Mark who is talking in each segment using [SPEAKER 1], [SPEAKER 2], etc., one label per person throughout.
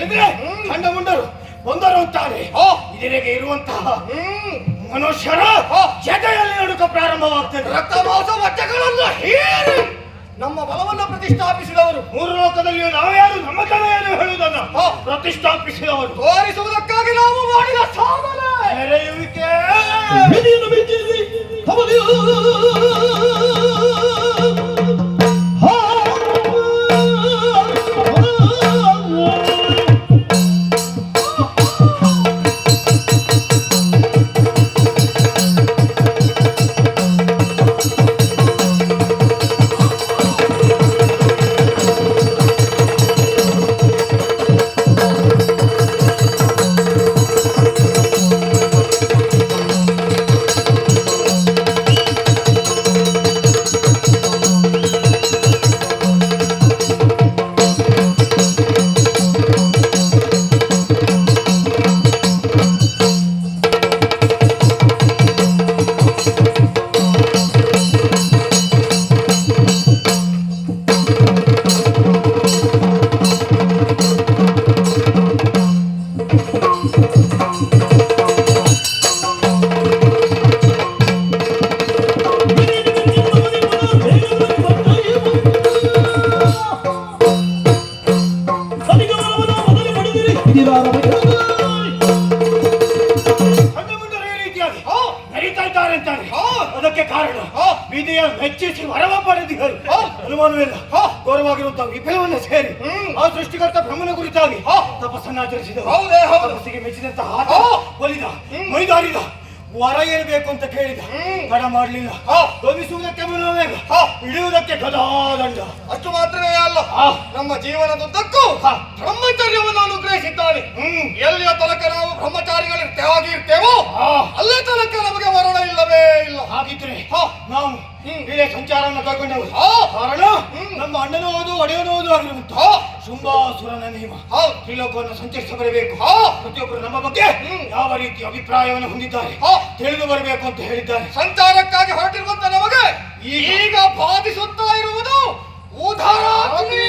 [SPEAKER 1] ಹೇಳಿದ್ರೆ ಚಂಡ ಮುಂಡರು ಬಂದರು ಅಂತಾರೆ. ಇದರಿಗೆ ಇರುವಂತಹ ಮನುಷ್ಯರ ಜತೆಯಲ್ಲಿ ನಡುಕ ಪ್ರಾರಂಭವಾಗ್ತದೆ.
[SPEAKER 2] ರಕ್ತ ಮಾಂಸ ಮಚ್ಚಗಳನ್ನು ಹೀರಿ ನಮ್ಮ ಬಲವನ್ನು ಪ್ರತಿಷ್ಠಾಪಿಸಿದವರು.
[SPEAKER 1] ಮೂರು ಲೋಕದಲ್ಲಿ ನಾವ್ಯಾರು ನಮ್ಮ ತಲೆಯನ್ನು ಹೇಳುವುದನ್ನ ಪ್ರತಿಷ್ಠಾಪಿಸಿದವರು.
[SPEAKER 2] ತೋರಿಸುವುದಕ್ಕಾಗಿ ನಾವು ಮಾಡಿದ ಸಾಧನೆ
[SPEAKER 1] ನೆರೆಯುವಿಕೆ. ಅದಕ್ಕೆ ಕಾರಣ ವಿಧಿಯ ಮೆಚ್ಚಿಸಿ ವರವ ಪಡೆದಿದ್ದರು. ಅನುಮಾನವಿಲ್ಲ, ಘೋರವಾಗಿರುವಂತಹ ವಿಫಲವನ್ನು ಸೇರಿ ಆ ಸೃಷ್ಟಿಕರ್ತ ಬ್ರಹ್ಮನ ಕುರಿತಾಗಿ ತಪಸ್ಸನ್ನಾಚರಿಸಿದರು. ತಪಸ್ಸಿಗೆ ಮೆಚ್ಚಿದಂತಹ ಒಲಿದ ಮೈದಾರಿದ ವರ ಏನ್ಬೇಕು ಅಂತ ಕೇಳಿದ. ತಡ ಮಾಡಲಿಲ್ಲ. ಗಮಿಸುವುದಕ್ಕೆ ಮನೋವೇಗ, ಹಿಡಿಯುವುದಕ್ಕೆ ಗದಾದಂಡ.
[SPEAKER 2] ಅಷ್ಟು ಮಾತ್ರವೇ ಅಲ್ಲ, ನಮ್ಮ ಜೀವನದುದ್ದಕ್ಕೂ ಬ್ರಹ್ಮಚರ್ಯವನ್ನು ಅನುಗ್ರಹಿಸಿದ್ದಾನೆ. ಎಲ್ಲಿಯ ತನಕ ನಾವು ಬ್ರಹ್ಮಚಾರಿಗಳಿರ್ತೇವೋ ಅಲ್ಲೇ ತನಕ ನಮಗೆ ಮರಣ ಇಲ್ಲವೇ ಇಲ್ಲ.
[SPEAKER 1] ಹಾಗಿದ್ರೆ ನಾವು ಇದೇ ಸಂಚಾರವನ್ನು ಕೈಗೊಂಡವು. ಕಾರಣ ನಮ್ಮ ಅಣ್ಣನೂ ಹೌದು ಒಡೆಯನೂ ಹೌದು ಆಗಿರುವಂತಹ ಶುಂಭಾಸುರನ ನಿಯಮ. ತ್ರಿಲೋಕವನ್ನು ಸಂಚರಿಸಿ ಬರಬೇಕು. ಪ್ರತಿಯೊಬ್ಬರು ನಮ್ಮ ಬಗ್ಗೆ ಯಾವ ರೀತಿ ಅಭಿಪ್ರಾಯವನ್ನು ಹೊಂದಿದ್ದಾರೆ ತಿಳಿದು ಬರಬೇಕು ಅಂತ ಹೇಳಿದ್ದಾರೆ.
[SPEAKER 2] ಸಂಚಾರಕ್ಕಾಗಿ ಹೊರಟಿರುವಂತ ನಮಗೆ ಈಗ ಬಾಧಿಸುತ್ತಾ ಇರುವುದು ಉದಾರಾಗ್ನಿ.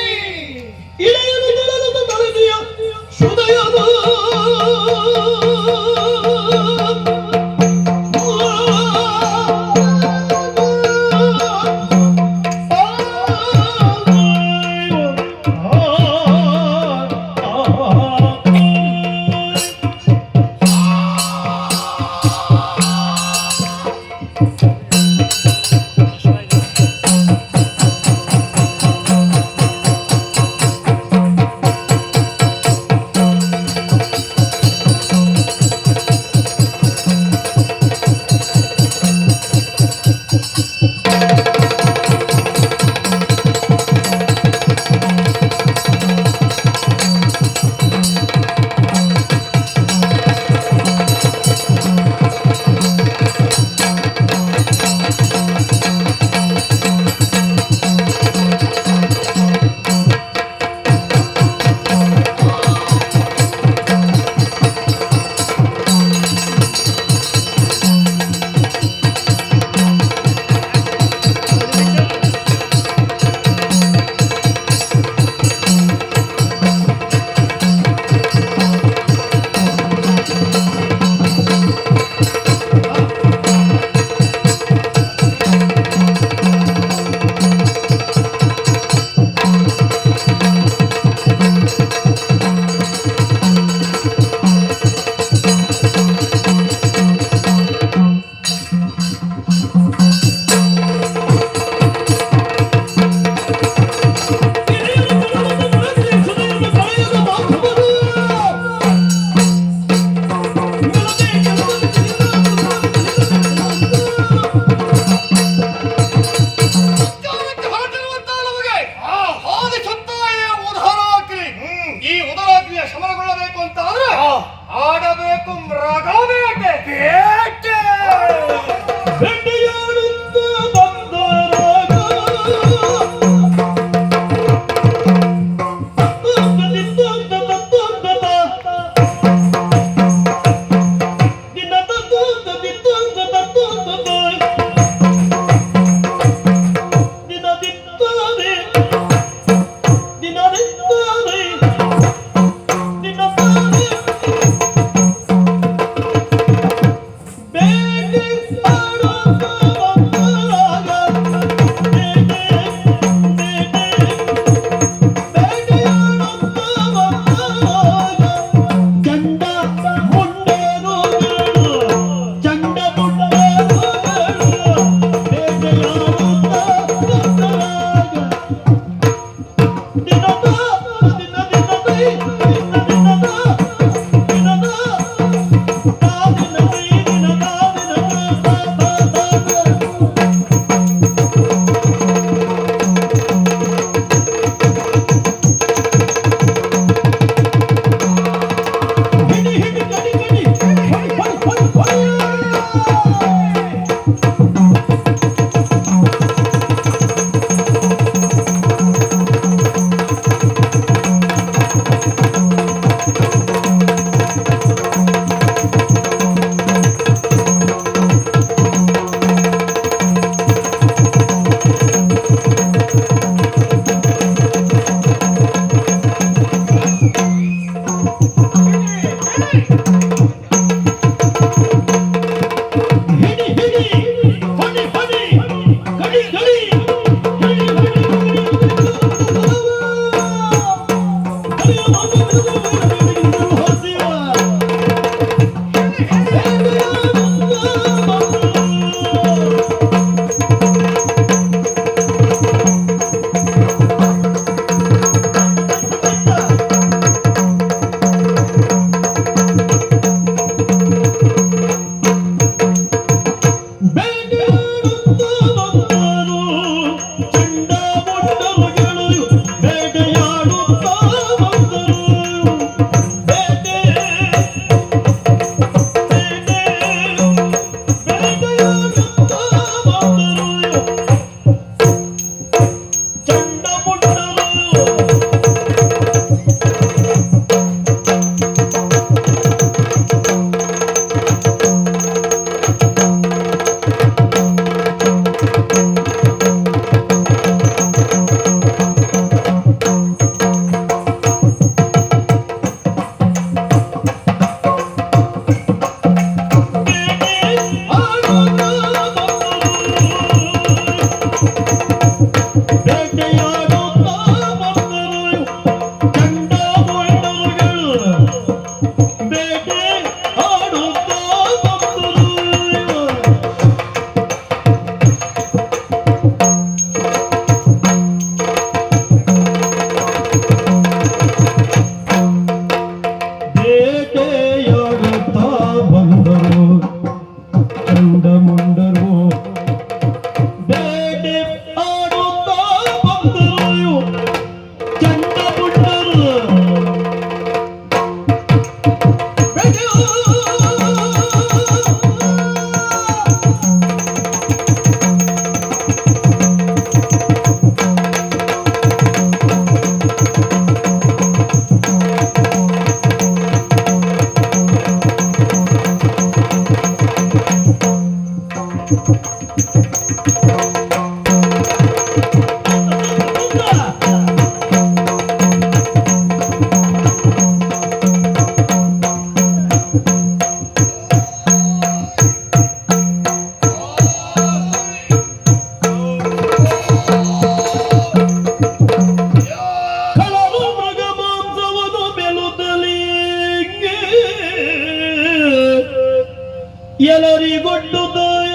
[SPEAKER 3] ಎಲ್ಲರಿಗೊಡ್ಡುದಾಯ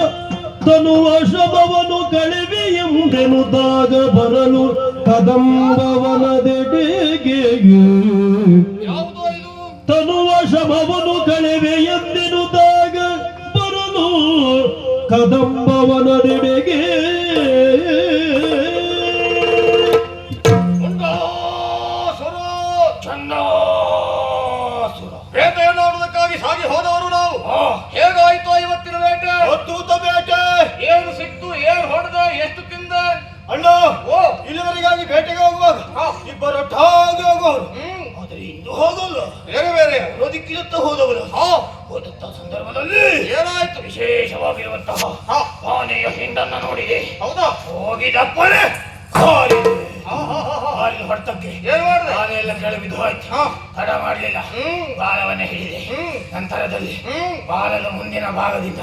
[SPEAKER 3] ತನುವ ಶಬವನು ಕಳೆವೆ ಎಂದೆನುದಾಗ ಬರಲು ಕದಂಬವನದೆಡೆಗೆ
[SPEAKER 2] ಯಾವುದು ಇದು?
[SPEAKER 3] ತನುವ ಶಬವನು ಕಳೆವೆ ಎಂದೆನುದಾಗ ಬರಲು ಕದಂಬವನದೆಡೆಗೆ
[SPEAKER 2] ಬೇಟೆಯನ್ನು ನೋಡುವುದಕ್ಕಾಗಿ ಸಾಗಿ ಹೋದವರು ನಾವು. ಹೇಗಾಯ್ತು ಇವತ್ತಿನ ಬೇಟೆ?
[SPEAKER 1] ಅದ್ಭುತ ಬೇಟೆ.
[SPEAKER 2] ಏನು ಸಿಕ್ತು, ಏನು ಹೊಡೆದ, ಎಷ್ಟು ತಿಂದ?
[SPEAKER 1] ಅಣ್ಣ
[SPEAKER 2] ಓ
[SPEAKER 1] ಇಲ್ಲಿವರೆಗಾಗಿ ಬೇಟೆಗೆ ಹೋಗುವಾಗ ಇಬ್ಬರು ಒಟ್ಟಾಗಿ ಹೋಗೋರು. ಆದರೆ ಇಂದು ಹೋಗಲ್ಲ,
[SPEAKER 2] ಬೇರೆ ಬೇರೆ
[SPEAKER 1] ದಿಕ್ಕಿನತ್ತ ಹೋದವರು. ಹೋದಂತ ಸಂದರ್ಭದಲ್ಲಿ
[SPEAKER 2] ಏನಾಯ್ತು?
[SPEAKER 1] ವಿಶೇಷವಾಗಿರುವಂತಹ ಆನೆಯ ಹಿಂಡನ್ನ ನೋಡಿದೆ.
[SPEAKER 2] ಹೌದಾ?
[SPEAKER 1] ಹೋಗಿದಪ್ಪನೇ ಕಾಲಿದೆ. ಕಾಲಿನ ಹೊಡೆತಕ್ಕೆ
[SPEAKER 2] ಏನ್ ಮಾಡಿದೆ?
[SPEAKER 1] ಆನೆ ಎಲ್ಲ ಕೆಳಗೆ ಬಿದ್ದು ಹೋಯ್ತು. ತಡ ಮಾಡಲಿಲ್ಲ, ಬಾಲವನ್ನ ಹಿಡಿದೆ. ನಂತರದಲ್ಲಿ ಬಾಲದ ಮುಂದಿನ ಭಾಗದಿಂದ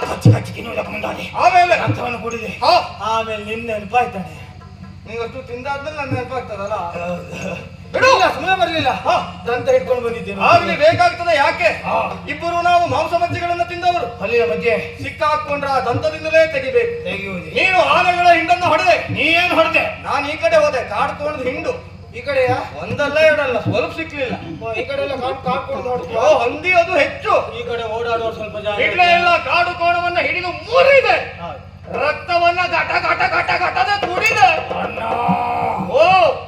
[SPEAKER 1] ಕಚ್ಚಿ ಕಚ್ಚಿ ತಿನ್ನುವುದಕ್ಕೆ ಮುಂದಾದೆ.
[SPEAKER 2] ಆಮೇಲೆ
[SPEAKER 1] ರಕ್ತವನ್ನು ಕುಡಿದೆ. ಆಮೇಲೆ ನಿನ್ನ ನೆನಪಾಯ್ತಾನೆ.
[SPEAKER 2] ನೀವಷ್ಟು ತಿಂದಾದ್ಮೇಲೆ ನನ್ನ ನೆನಪಾಗ್ತದಲ್ಲ.
[SPEAKER 1] ಬಿಡು, ಸುಮ್ಮನೆ ಬರಲಿಲ್ಲ. ದಂತ ಹಿಡ್ಕೊಂಡು ಬಂದಿದ್ದೇನೆ.
[SPEAKER 2] ಆಗ್ಲಿ, ಬೇಕಾಗ್ತದೆ. ಯಾಕೆ? ಇಬ್ಬರು ನಾವು ಮಾಂಸ ಮಜ್ಜಿಗಳನ್ನ ತಿಂದವರು.
[SPEAKER 1] ಹಲ್ಲಿನ ಬಗ್ಗೆ
[SPEAKER 2] ಸಿಕ್ಕಾಕೊಂಡ್ರ ಆ ದಂತದಿಂದಲೇ ತೆಗಿಬೇಕು.
[SPEAKER 1] ತೆಗೆಯುವುದೇ.
[SPEAKER 2] ನೀನು ಆನೆಗಳ ಹಿಂಡನ್ನು ಹೊಡೆದೆ,
[SPEAKER 1] ನೀನ್ ಹೊಡೆದೆ.
[SPEAKER 2] ನಾನು ಈ ಕಡೆ ಹೋದೆ. ಕಾಡ್ಕೊಂಡು ಹಿಂಡು
[SPEAKER 1] ಈ ಕಡೆಯ
[SPEAKER 2] ಒಂದಲ್ಲ ಎರಡಲ್ಲ, ಸ್ವಲ್ಪ ಸಿಕ್ಲಿಲ್ಲ.
[SPEAKER 1] ಈ ಕಡೆ ಎಲ್ಲ ಕಾಡ್ಕೊಂಡು ನೋಡ್ತೀವಿ.
[SPEAKER 2] ಹಂದಿ ಅದು ಹೆಚ್ಚು.
[SPEAKER 1] ಈ ಕಡೆ ಓಡಾಡುವ ಸ್ವಲ್ಪ ಜಾಗ
[SPEAKER 2] ಇಡ್ಲೆ ಎಲ್ಲ ಕಾಡು ಕೋಣವನ್ನ ಹಿಡಿದು ಮುರಿದೆ. ರಕ್ತವನ್ನ ಘಟ ಘಟ ಘಟ ಘಟದ ಕುಡಿದೆ.
[SPEAKER 1] ಅಣ್ಣ,
[SPEAKER 2] ಓ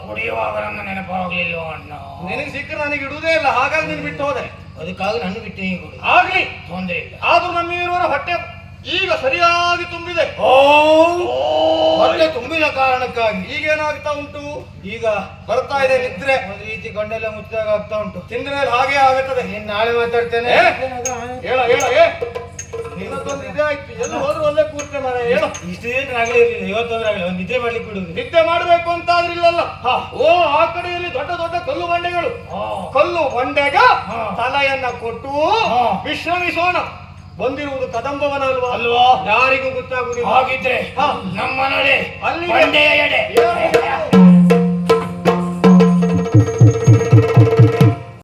[SPEAKER 1] ಕುಡಿಯುವಾಗ ನನ್ನ ನೆನಪಾಗ್ಲಿಲ್ಲ ಅಣ್ಣ.
[SPEAKER 2] ನಿನಗೆ ಸಿಕ್ಕ ನನಗೆ ಇಡುವುದೇ ಇಲ್ಲ, ಹಾಗಾಗಿ ನೀನು ಬಿಟ್ಟು ಹೋದೆ.
[SPEAKER 1] ಅದಕ್ಕಾಗಿ ನನ್ನ ಬಿಟ್ಟು ನೀನು ಕೊಡು.
[SPEAKER 2] ಆಗ್ಲಿ,
[SPEAKER 1] ತೊಂದರೆ ಇಲ್ಲ.
[SPEAKER 2] ಆದ್ರೂ ನಮ್ಮಿರುವರ ಹೊಟ್ಟೆ ಈಗ ಸರಿಯಾಗಿ ತುಂಬಿದೆ.
[SPEAKER 1] ಹೊಟ್ಟೆ ತುಂಬಿದ ಕಾರಣಕ್ಕಾಗಿ
[SPEAKER 2] ಈಗೇನಾಗ್ತಾ ಉಂಟು?
[SPEAKER 1] ಈಗ
[SPEAKER 2] ಬರ್ತಾ ಇದೆ ನಿದ್ರೆ.
[SPEAKER 1] ಒಂದು ರೀತಿ ಗಂಡೆಲ್ಲ ಮುಚ್ಚಿದಾಗ ಆಗ್ತಾ ಉಂಟು.
[SPEAKER 2] ತಿಂದ ಮೇಲೆ ಹಾಗೆ ಆಗುತ್ತದೆ.
[SPEAKER 1] ನೀನ್ ನಾಳೆ ಮಾತಾಡ್ತೇನೆ.
[SPEAKER 2] ಹೇಳ ಹೇಳ ಇನ್ನೊಂದು ಇದೇ ಆಯ್ತು. ಎಲ್ಲ ಹೋದ್ರು ಒಳ್ಳೆ ಕೂರ್ತೆ ಮರ. ಹೇಳು.
[SPEAKER 1] ಇಷ್ಟು ದಿನ ಆಗಲೇ ಇರಲಿಲ್ಲ, ಇವತ್ತೊಂದ್ರೆ ಆಗಲಿ. ಒಂದು ನಿದ್ರೆ ಮಾಡ್ಲಿಕ್ಕೆ ಬಿಡುದು.
[SPEAKER 2] ನಿದ್ದೆ ಮಾಡಬೇಕು ಅಂತ ಆದ್ರಿಲ್ಲಲ್ಲ. ಓ ಆ ಕಡೆಯಲ್ಲಿ ದೊಡ್ಡ ದೊಡ್ಡ ಕಲ್ಲು ಬಂಡೆಗಳು. ಕಲ್ಲು ಬಂಡೆಗ ತಲೆಯನ್ನ ಕೊಟ್ಟು ವಿಶ್ರಮಿಸೋಣ. ಬಂದಿರುವುದು ಕದಂಬವನ ಅಲ್ವಾ?
[SPEAKER 1] ಅಲ್ವಾ?
[SPEAKER 2] ಯಾರಿಗೂ ಗೊತ್ತಾಗುವುದಿಲ್ಲ.
[SPEAKER 1] ಹಾಗಿದ್ರೆ ನಮ್ಮ ನಡೆ
[SPEAKER 2] ಅಲ್ಲಿ
[SPEAKER 1] ಬಂಡೆಯ ಎಡೆ.